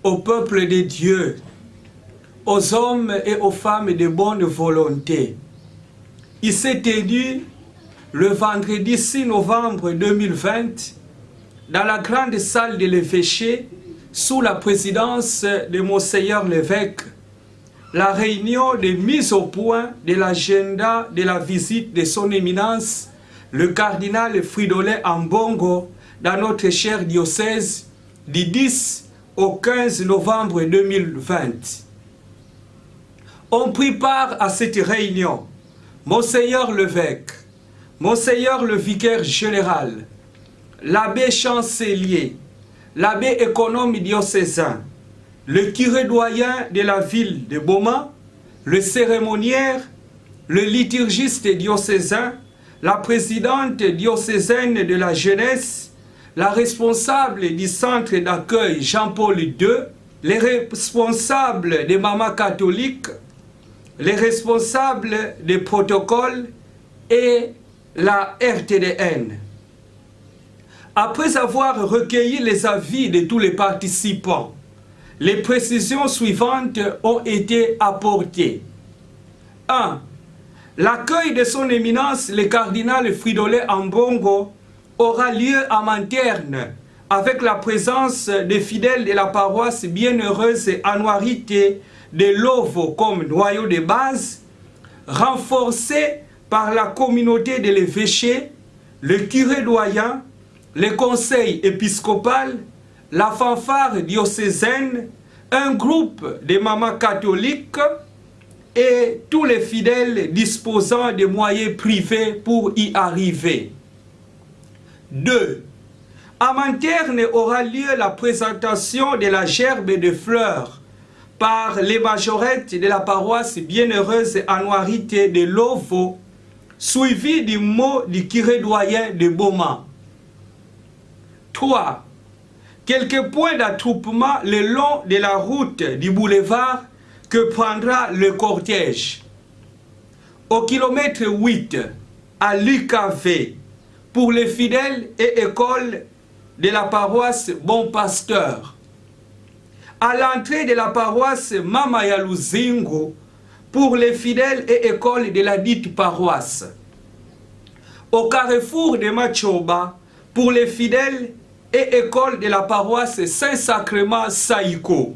au peuple de Dieu, aux hommes et aux femmes de bonne volonté. Il s'est tenu le vendredi 6 novembre 2020 dans la grande salle de l'évêché sous la présidence de Monseigneur l'évêque, la réunion de mise au point de l'agenda de la visite de son éminence, le cardinal Fridolin Ambongo, dans notre cher diocèse du 10 au 15 novembre 2020. On prit part à cette réunion Monseigneur l'évêque, Monseigneur le vicaire général, l'abbé chancelier, l'abbé économe diocésain, le curé doyen de la ville de Boma, le cérémoniaire, le liturgiste diocésain, la présidente diocésaine de la jeunesse, la responsable du centre d'accueil Jean-Paul II, les responsables des mamans catholiques, les responsables des protocoles et la RTDN. Après avoir recueilli les avis de tous les participants, les précisions suivantes ont été apportées. 1. L'accueil de son éminence, le cardinal Fridolin Ambongo, aura lieu à Manterne, avec la présence des fidèles de la paroisse bienheureuse Anuarité de Lovo comme noyau de base, renforcé par la communauté de l'évêché, le curé doyen, le conseil épiscopal, la fanfare diocésaine, un groupe de mamans catholiques et tous les fidèles disposant de moyens privés pour y arriver. 2. À Manterne aura lieu la présentation de la gerbe de fleurs par les majorettes de la paroisse bienheureuse Anuarité de Lovo, suivi du mot du curé doyen de Boma. 3. Quelques points d'attroupement le long de la route du boulevard que prendra le cortège. Au kilomètre 8, à l'UKV, pour les fidèles et écoles de la paroisse Bon Pasteur. À l'entrée de la paroisse Mama Yaluzingo, pour les fidèles et écoles de la dite paroisse. Au carrefour de Machoba, pour les fidèles et écoles de la paroisse Saint-Sacrement Saïko.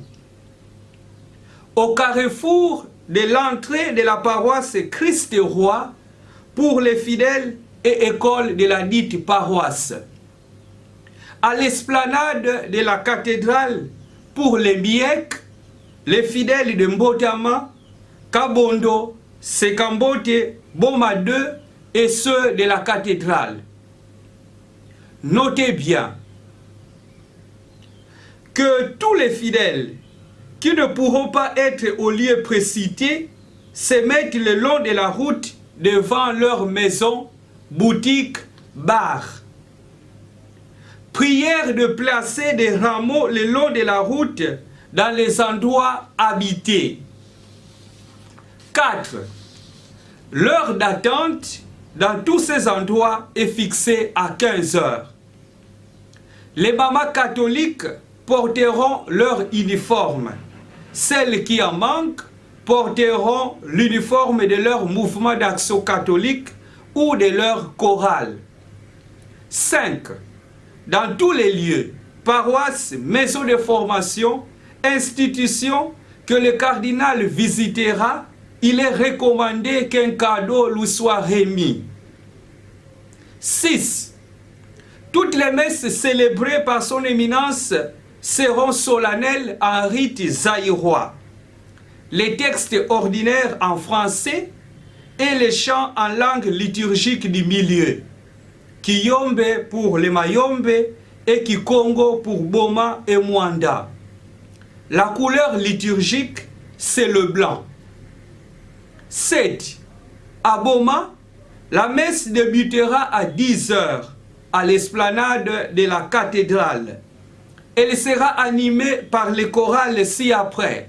Au carrefour de l'entrée de la paroisse Christ-Roi, pour les fidèles et écoles de la dite paroisse. À l'esplanade de la cathédrale, pour les Biek, les fidèles de Mbotama, Kabondo, Sekambote, Boma 2 et ceux de la cathédrale. Notez bien que tous les fidèles qui ne pourront pas être au lieu précité se mettent le long de la route devant leur maison, boutique, bar. Prière de placer des rameaux le long de la route dans les endroits habités. 4. L'heure d'attente dans tous ces endroits est fixée à 15 heures. Les mamans catholiques porteront leur uniforme. Celles qui en manquent porteront l'uniforme de leur mouvement d'action catholique ou de leur chorale. 5. Dans tous les lieux, paroisses, maisons de formation, institutions que le cardinal visitera, il est recommandé qu'un cadeau lui soit remis. 6. Toutes les messes célébrées par son éminence seront solennelles en rite zaïrois. Les textes ordinaires en français et les chants en langue liturgique du milieu. Kiyombe pour les Mayombe et Kikongo pour Boma et Mwanda. La couleur liturgique, c'est le blanc. 7. À Boma, la messe débutera à 10 heures à l'esplanade de la cathédrale. Elle sera animée par les chorales ci-après.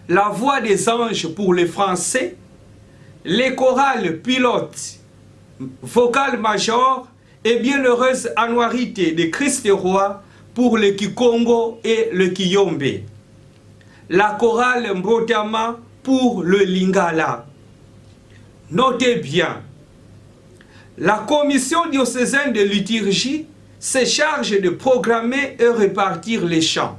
La voix des anges pour les Français, les chorales pilotes, vocale major et bienheureuse Anuarité de Christ Roi pour le Kikongo et le Kiyombe. La chorale Mbotama pour le Lingala. Notez bien, la commission diocésaine de liturgie se charge de programmer et répartir les chants.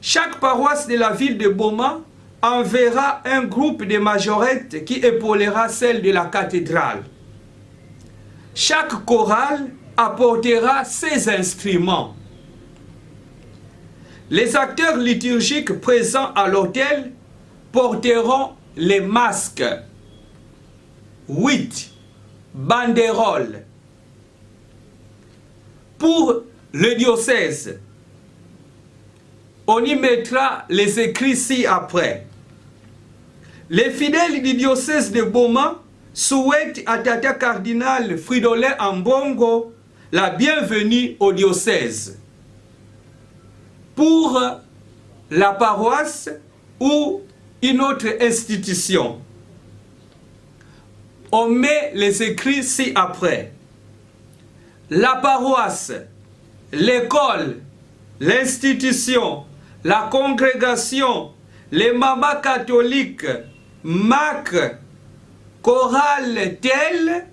Chaque paroisse de la ville de Boma enverra un groupe de majorettes qui épaulera celle de la cathédrale. Chaque chorale apportera ses instruments. Les acteurs liturgiques présents à l'autel porteront les masques, 8 banderoles. Pour le diocèse, on y mettra les écrits ci-après. Les fidèles du diocèse de Boma souhaitent à Tata Cardinal Fridolin Ambongo la bienvenue au diocèse. Pour la paroisse ou une autre institution, on met les écrits ci-après. La paroisse, l'école, l'institution, la congrégation, les mamas catholiques, MAC, chorale telle,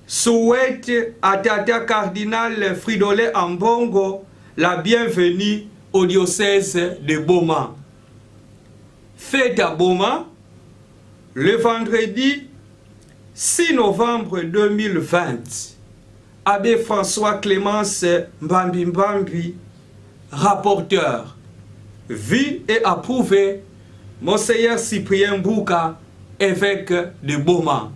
souhaite à Tata Cardinal Fridolin Ambongo la bienvenue au diocèse de Boma. Fête à Boma, le vendredi 6 novembre 2020. Abbé François Clémence Mbambi Mbambi, rapporteur. Vu et approuvé, Monseigneur Cyprien Bouka, évêque de Boma.